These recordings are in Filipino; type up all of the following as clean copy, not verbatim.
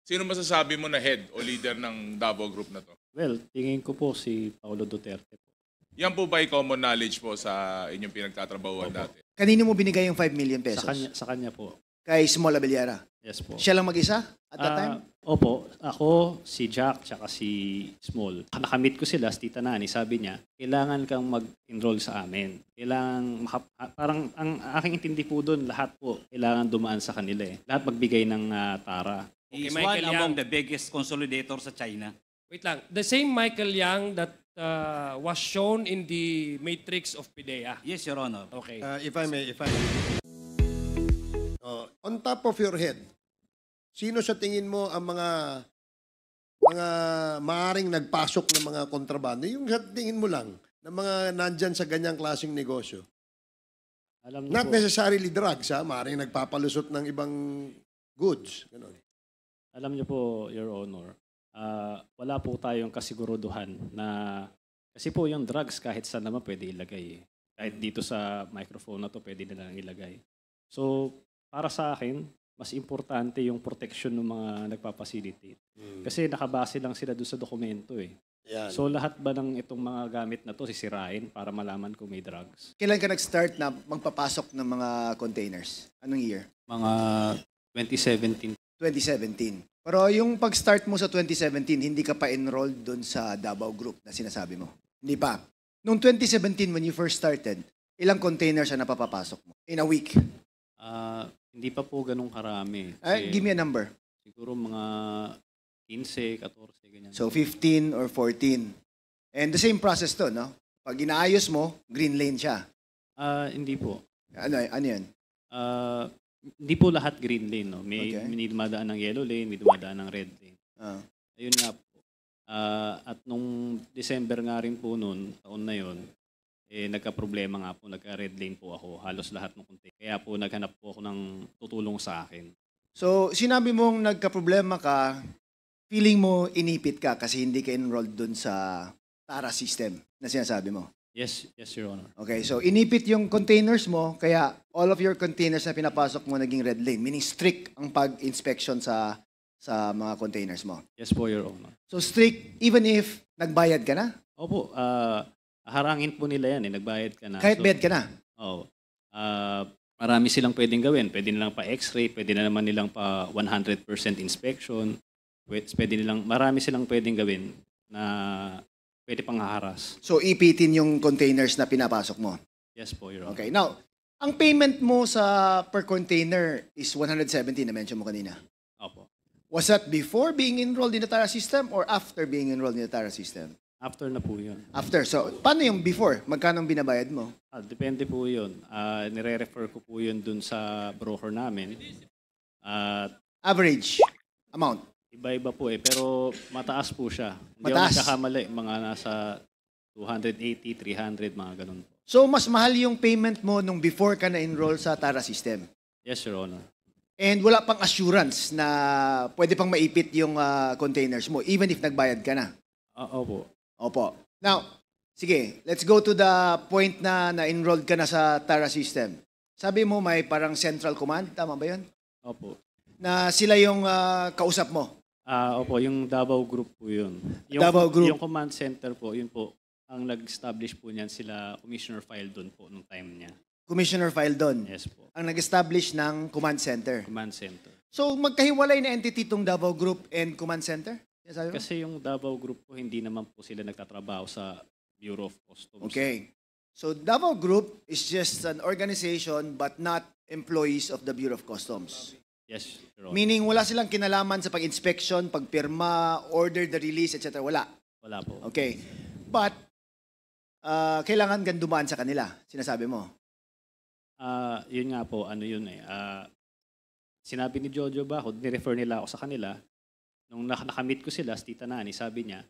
Sino masasabi mo na head o leader ng Davao Group na to? Well, tingin ko po si Paulo Duterte po. Yan po ba ay common knowledge po sa inyong pinagtatrabahuan Opo. dati? Kanino mo binigay yung 5 million pesos? Sa kanya po. Kay Small Abellera. Yes po. Siya lang mag-isa at that time? Opo, ako, si Jack, tsaka si Small. Nakamit ko sila, si Tita Nani, sabi niya, kailangan kang mag-enroll sa amin. Parang ang aking intindi po doon, lahat po, kailangan dumaan sa kanila eh. Lahat magbigay ng tara. He is Michael one among Yang. the biggest consolidator sa China. Wait lang. The same Michael Yang that was shown in the matrix of PIDEA. Yes, Your Honor. Okay. If I may. On top of your head, sino sa tingin mo ang mga maaring nagpasok ng mga kontrabando? Yung sa tingin mo lang, ng mga nandyan sa ganyang klaseng negosyo. Alam niyo Not po, necessarily drugs, ha? Maaring nagpapalusot ng ibang goods. Ganun. alam niyo po, Your Honor, wala po tayong kasiguruduhan na, kasi po yung drugs kahit saan naman pwede ilagay eh. Kahit dito sa microphone na to pwede nilang ilagay. So, para sa akin, mas importante yung protection ng mga nagpapacilitate. Kasi nakabase lang sila doon sa dokumento eh. Yan. So lahat ba ng itong mga gamit na to sisirain para malaman kung may drugs? Kailan ka nag-start na magpapasok ng mga containers? Anong year? Mga 2017. 2017. Pero yung pag-start mo sa 2017, hindi ka pa enrolled doon sa Davao Group na sinasabi mo? Hindi pa. Noong 2017, when you first started, ilang containers ang napapapasok mo? In a week? Hindi pa po ganun karami. Give me a number. Siguro mga 15, 14, ganyan. So 15 or 14. And the same process to, no? Pag inaayos mo, green lane siya. Hindi po. Ano yun? Hindi po lahat green lane. No? Okay. May dumadaan ng yellow lane, may dumadaan ng red lane. Ayun nga po. At nung December nga rin po noon, taon na yon, nagka-problema nga po, nagka-red lane po ako, halos lahat ng container. Kaya po naghanap po ako ng tutulong sa akin. So sinabi mong nagka-problema ka, feeling mo inipit ka kasi hindi ka enrolled dun sa TARA system na sinasabi mo. Yes, Your Honor. Okay, so inipit yung containers mo, kaya all of your containers na pinapasok mo naging red lane, meaning strict ang pag-inspection sa mga containers mo. Yes po, Your Honor. So strict even if nagbayad ka na? Opo, harangin po nila yan nagbayad ka na. Kahit bayad ka na? Oo. Marami silang pwedeng gawin. Pwede nilang pa x-ray, pwede na naman nilang pa 100% inspection. Marami silang pwedeng gawin na pwede pang haharas. So ipitin yung containers na pinapasok mo? Yes po, Your Honor. Okay, now, ang payment mo sa per container is 170 na mention mo kanina. Opo. Was that before being enrolled in the TARA system or after being enrolled in the TARA system? After na po yun. After. So, paano yung before? Magkano ang binabayad mo? Depende po yun. Nire-refer ko po yun dun sa broker namin. Average amount? Iba-iba po pero mataas po siya. Hindi Mataas? ako nagkakamali. Mga nasa 280, 300, mga ganun po. So, mas mahal yung payment mo nung before ka na-enroll sa TARA system? Yes, Your Honor. And wala pang assurance na pwede pang maipit yung containers mo even if nagbayad ka na? Opo. Opo. Now, sige, let's go to the point na na-enrolled ka na sa TARA system. Sabi mo may parang central command, tama ba yun? Opo. Na sila yung kausap mo? Opo, yung Davao Group po yun. Davao Group. Yung command center po, yun po, ang nag-establish po niyan sila, Commissioner File doon po nung time niya. Commissioner File doon? Yes po. Ang nag-establish ng command center? Command center. So, magkahiwalay na entity itong Davao Group and command center? Yes, kasi yung Davao Group po, hindi naman po sila nagtatrabaho sa Bureau of Customs. Okay. So, Davao Group is just an organization but not employees of the Bureau of Customs. Yes, Your Honor. Meaning, wala silang kinalaman sa pag-inspection, pagpirma, order the release, etc. Wala. Wala po. Okay. But, kailangan gandumaan sa kanila, sinasabi mo. Yun nga po, sinabi ni Jojo Bajo, nirefer nila ako sa kanila. Nung nakamit ko sila, si Tita Nani, sabi niya,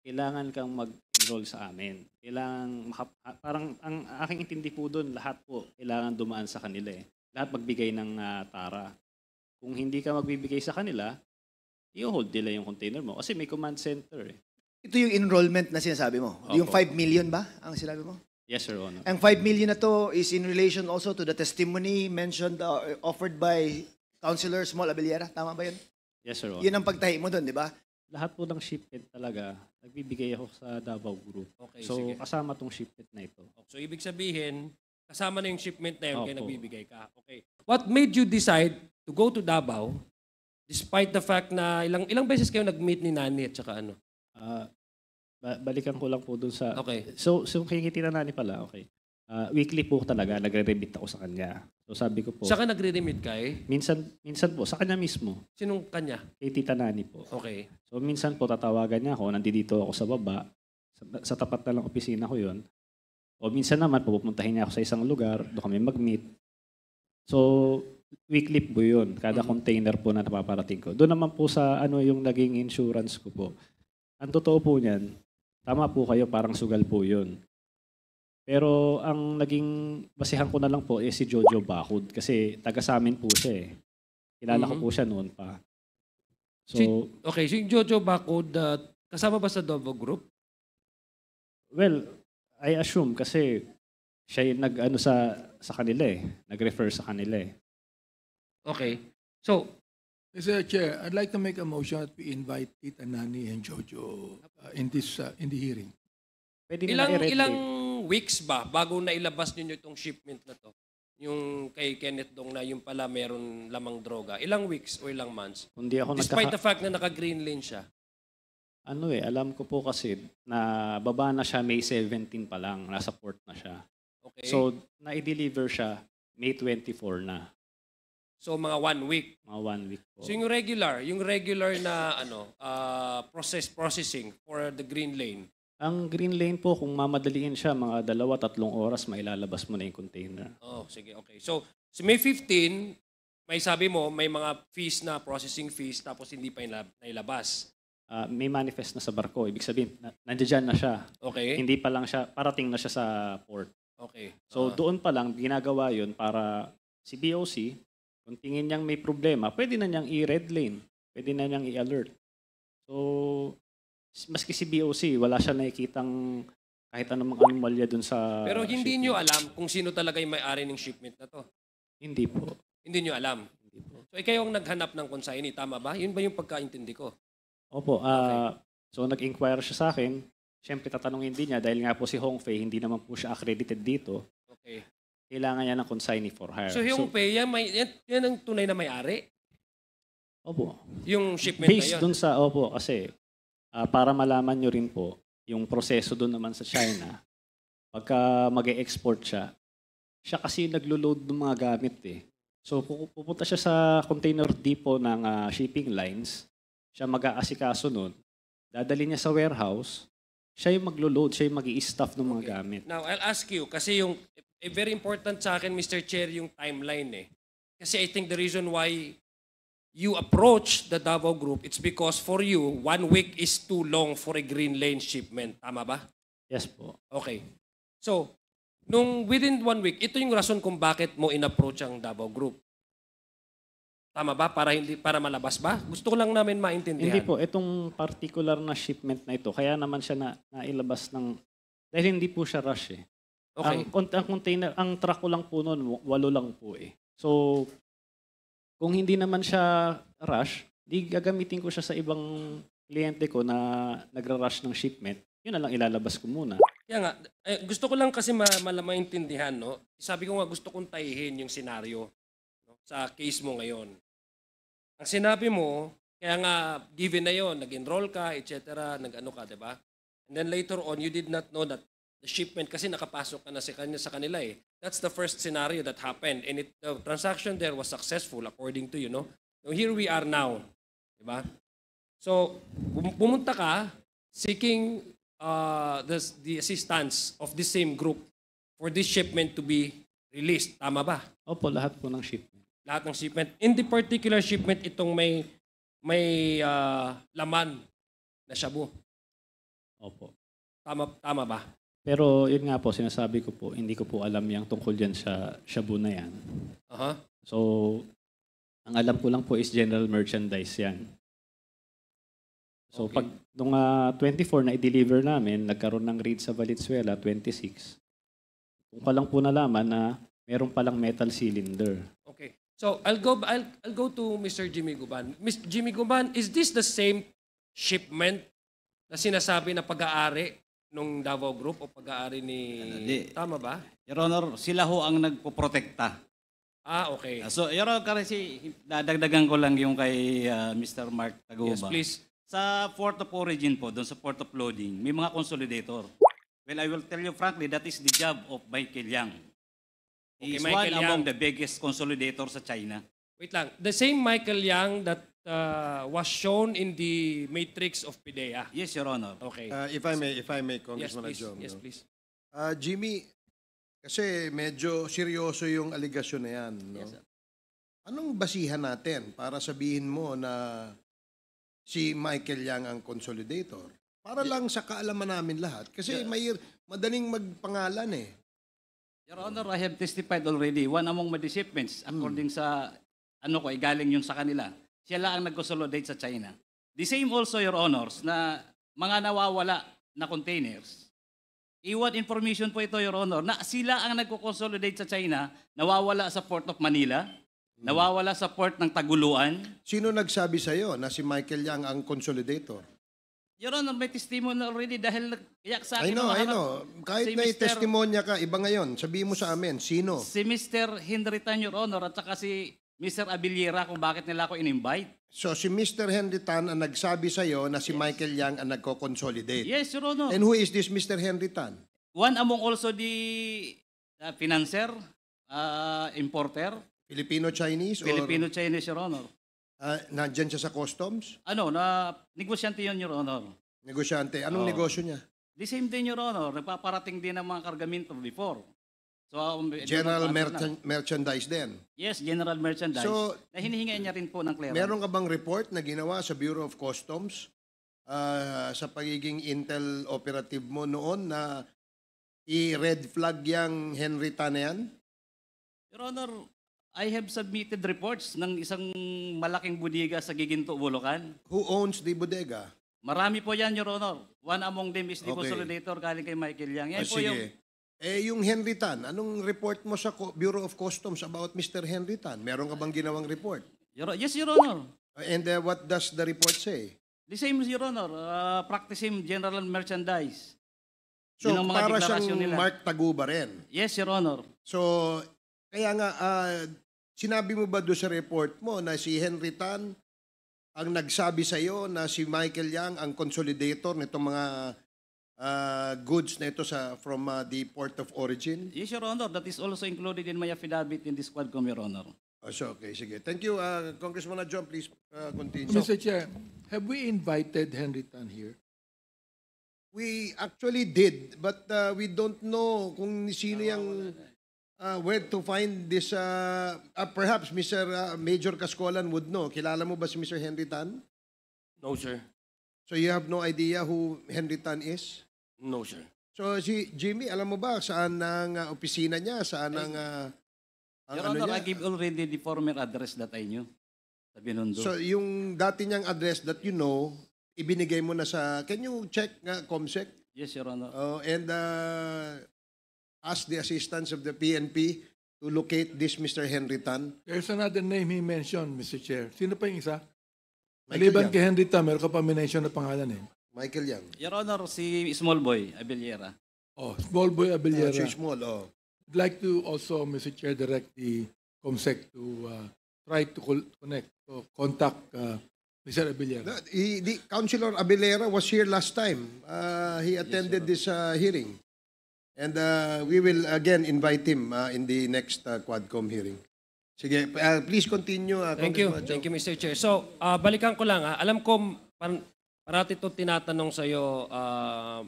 kailangan kang mag-enroll sa amin. Parang ang aking intindi po doon, lahat po, kailangan dumaan sa kanila Lahat magbigay ng tara. Kung hindi ka magbibigay sa kanila, i-hold nila yung container mo. Kasi may command center Ito yung enrollment na sinasabi mo. Opo. Yung 5 million ba ang sinabi mo? Yes, Your Honor. Ang 5 million na to is in relation also to the testimony mentioned, offered by Councilor Small Abellera. Tama ba yun? Yes, Your Honor. Yun ang pagtahi mo doon, di ba? Lahat po ng shipment talaga, nagbibigay ako sa Davao Group. Okay, So, sige. kasama tong shipment na ito. So, ibig sabihin, kasama na yung shipment na yun kaya Opo. nagbibigay ka. Okay. What made you decide to go to Davao despite the fact na ilang beses kayo nag-meet ni Nani at saka ano? Ah, balikan ko lang po dun sa... Okay. So kikiti na nani pala, okay. Weekly po talaga, nagre-remit ako sa kanya. So sabi ko po, Saka nagre-remit ka eh? minsan po, sa kanya mismo, Sinong kanya? kay Tita Nani po. Okay. So minsan po tatawagan niya ako, nandito ako sa baba, sa tapat na lang opisina ko yon. O minsan naman, pupuntahin niya ako sa isang lugar, doon kami mag-meet. So, weekly po yun, kada container po na napaparating ko. Doon naman po sa ano yung naging insurance ko po. Ang totoo po niyan, tama po kayo, parang sugal po yun. Pero ang naging basihan ko na lang po si Jojo Bacud kasi taga sa amin po siya eh. Kilala ko po siya noon pa. So, Okay, si Jojo Bacud, kasama ba sa Davao Group? well, I assume kasi siya yung nag-ano sa kanila eh. Nag-refer sa kanila eh. Okay. So, Mr. Chair, I'd like to make a motion that we invite Tita Nani and Jojo in the hearing. Pwede nila i-red ilang tape. weeks ba bago na ilabas ninyo itong shipment na to? Yung kay Kenneth Dong na yung pala meron lamang droga. Ilang weeks o ilang months? Kundi ako Despite the fact na naka-green lane siya. Ano eh, alam ko po kasi na baba na siya May 17 pa lang, nasa port na siya. Okay. So, na-deliver siya May 24 na, So mga 1 week. mga 1 week po. So yung regular na processing for the green lane. Ang green lane po, kung mamadaliin siya, mga 2-3 oras, mailalabas mo na yung container. Oh, sige, okay. So May 15, may sabi mo, may mga fees na, processing fees, tapos hindi pa nailabas. May manifest na sa barko. Ibig sabihin, nandiyan na siya. Okay? Hindi pa lang siya, parating na siya sa port. Okay. So doon pa lang, ginagawa yun para si BOC, kung tingin niyang may problema, pwede na niyang i-red lane. Pwede na niyang i-alert. So, maski si BOC, wala siya nakikitang kahit anong anomalya dun sa Pero hindi shipment. nyo alam kung sino talaga yung may-ari ng shipment na to. Hindi po. Hindi nyo alam. Hindi po. So ikaw ang naghanap ng consignee, tama ba? Yun ba yung pagkaintindi ko? Opo. So, nag-inquire siya sa akin. Siyempre, tatanungin din niya dahil nga po si Hong Fei, hindi naman po siya accredited dito. Okay. Kailangan niya ng consignee for hire. So yung pay, yan ang tunay na may-ari? Opo. Yung shipment Based na yun? dun sa, opo, kasi para malaman nyo rin po, yung proseso dun naman sa China, pagka mag-e-export siya, siya kasi naglo-load ng mga gamit eh. So pupunta siya sa container depot ng shipping lines, siya mag-aasikaso nun, dadali niya sa warehouse, siya yung maglo-load, siya yung mag-i-stuff ng mga Okay. gamit. Now, I'll ask you, kasi yung very important sa akin, Mr. Chair, yung timeline eh. Kasi I think the reason why you approach the Davao Group, it's because for you, 1 week is too long for a green lane shipment. Tama ba? Yes po. Okay. So, nung within 1 week, ito yung rason kung bakit mo in-approach ang Davao Group. Tama ba? Para malabas ba? Gusto ko lang namin maintindihan. Hindi po, itong particular na shipment na ito, kaya naman siya nailabas ng, dahil hindi po siya rush eh. Okay. Ang container, ang truck ko lang po noon, 8 lang po eh. So, kung hindi naman siya rush, di gagamitin ko siya sa ibang kliyente ko na nagra-rush ng shipment. Yun na lang ilalabas ko muna. Kaya nga, gusto ko lang kasi maintindihan, no? Sabi ko nga gusto kong tayihin yung senaryo, no? Sa case mo ngayon. Ang sinabi mo, kaya nga given na yon, nag-enroll ka, etc., nag-ano ka, di ba? And then later on, you did not know that the shipment kasi nakapasok ka na sa kanila eh. That's the first scenario that happened. And the transaction there was successful according to you, no? So here we are now. Diba? So, pumunta ka seeking the assistance of the same group for this shipment to be released. Tama ba? Opo, lahat po ng shipment. Lahat ng shipment. In the particular shipment, itong may laman na shabu. Opo. Tama ba? Pero yun nga po, sinasabi ko po, hindi ko po alam yung tungkol yan sa shabu na yan. Aha. So, ang alam ko lang po is general merchandise yan. So, Okay. pag nung 24 na i-deliver namin, nagkaroon ng raid sa Valenzuela, 26. Kung pa lang po nalaman na meron palang metal cylinder. Okay. So I'll go to Mr. Jimmy Guban. Mr. Jimmy Guban, is this the same shipment na sinasabi na pag-aari nung Davao Group o pag-aari ni... Hindi. Tama ba? Your Honor, sila ho ang nagpoprotekta. Ah, okay. So, Your Honor, kasi dadagdagan ko lang yung kay Mr. Mark Taguba. Yes, please. Sa port of origin po, doon sa port of loading, may mga consolidator. Well, I will tell you frankly, that is the job of Michael Yang. He Okay, is Michael one among Yang. the biggest consolidator sa China. Wait lang. The same Michael Yang that was shown in the matrix of PIDEA. Yes, Your Honor. Okay. If I may, Yes, Congressman please. Adjom. Yes, no? please. Jimmy, kasi medyo seryoso yung aligasyon na yan. No? Yes, sir. Anong basihan natin para sabihin mo na si Michael Yang ang consolidator? Para lang sa kaalaman namin lahat. Kasi may madaling magpangalan eh. Your Honor, I have testified already. One among my shipments, according sa galing yun sa kanila. Siya lang ang nag-consolidate sa China. The same also, Your Honors, na mga nawawala na containers. Iwan information po ito, Your Honor, na sila ang nagko-consolidate sa China, nawawala sa Port of Manila, nawawala sa port ng Taguluan. Sino nagsabi sa'yo na si Michael Yang ang consolidator? Your Honor, may testimony already dahil nagkayak sa I akin. know. Kahit Si may Mr. testimonya ka, iba ngayon. Sabihin mo sa amin, sino? Si Mr. Henry Tan, Your Honor, at saka si Mr. Abiliera kung bakit nila ako in-invite. So si Mr. Henry Tan ang nagsabi sa'yo na si Michael Yang ang nagko-consolidate. Yes, Your Honor. And who is this Mr. Henry Tan? One among also the financer, importer, Filipino-Chinese? Filipino-Chinese, Your Honor. Nandyan siya sa customs? Negosyante yun, Your Honor. Negosyante. Anong Oo. negosyo niya? The same din, Your Honor. Nagpaparating din ng mga kargamento before. So, General doon na. merchandise din. Yes, general merchandise. So, na hinihingi niya rin po ng clearance. Meron ka bang report na ginawa sa Bureau of Customs sa pagiging intel operative mo noon na i-red flag yang Henry Tan na yan? Your Honor, I have submitted reports ng isang malaking budiga sa Giginto, Bulacan. Who owns the bodega? Marami po yan, Your Honor. One among them is the Okay. consolidator galing kay Michael Yang. Yan po yung... Sige. Yung Henry Tan, anong report mo sa Bureau of Customs about Mr. Henry Tan? Meron ka bang ginawang report? Yes, Your Honor. And what does the report say? The same, Your Honor. Practicing general merchandise. So, Yun ang mga para deklarasyon siyang nila. Mark Taguba rin. Yes, Your Honor. So, kaya nga, sinabi mo ba doon sa report mo na si Henry Tan ang nagsabi sa iyo na si Michael Yang ang consolidator nitong mga goods na ito from the port of origin? Yes, Your Honor. That is also included in my affidavit in this Quadcom, Your Honor. So, okay, sige. Thank you. Congressman Adjom, please continue. Mr. Chair, have we invited Henry Tan here? We actually did, but we don't know kung sino yung where to find this. Perhaps Mr. Major Cascolan would know. Kilala mo ba si Mr. Henry Tan? No, sir. So you have no idea who Henry Tan is? No, sir. So si Jimmy, alam mo ba saan ang opisina niya? Saan ang Your ano Honor, niya? I give already the former address that I knew. Sa Binondo. So yung dati niyang address that you know, ibinigay mo na sa, can you check nga, COMSEC? Yes, Your Honor. And ask the assistance of the PNP to locate this Mr. Henry Tan. There's another name he mentioned, Mr. Chair. Sino pa yung isa? Michael Maliban Yang. kay Henry Tan, meron ka pa mention na pangalan eh. Michael Yang. Your Honor, si Small Boy Abiliera. Oh, Small Boy Abiliera. Si Small, oh. I'd like to also, Mr. Chair, direct the COMSEC to try to connect, to contact Mr. Abiliera. The Councilor Abilera was here last time. He attended this hearing. And we will again invite him in the next Quadcom hearing. Sige, please continue. Thank you. Congressman Adjom. Thank you, Mr. Chair. So, balikan ko lang. Alam ko, parati ito tinatanong sa iyo,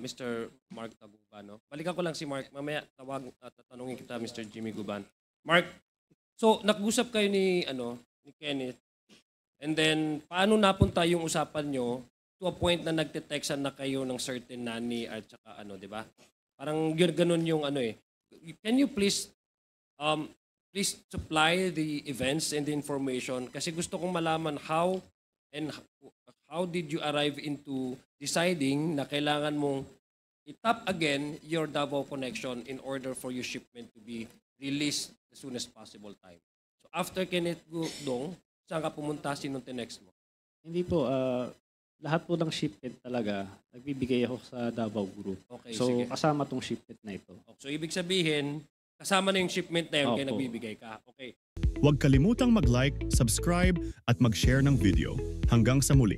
Mr. Mark Taguba. No? Balikan ko lang si Mark. Mamaya, tatanungin kita, Mr. Jimmy Guban. Mark, so, nag-usap kayo ni Kenneth. And then, paano napunta yung usapan nyo to a point na nagte-textan na kayo ng certain nanny at saka di ba? Parang ganun yung Can you please supply the events and the information? Kasi gusto kong malaman how did you arrive into deciding na kailangan mong i-tap again your Davao connection in order for your shipment to be released as soon as possible time. So After Kenneth Gudong, saan ka pumunta? Sinong tinext mo? Hindi po, lahat po ng shipment talaga, nagbibigay ako sa Davao Group. Okay, So, sige. kasama tong shipment na ito. So, ibig sabihin, kasama na yung shipment na yun kaya Opo. nagbibigay ka. Okay. Huwag kalimutang mag-like, subscribe at mag-share ng video. Hanggang sa muli.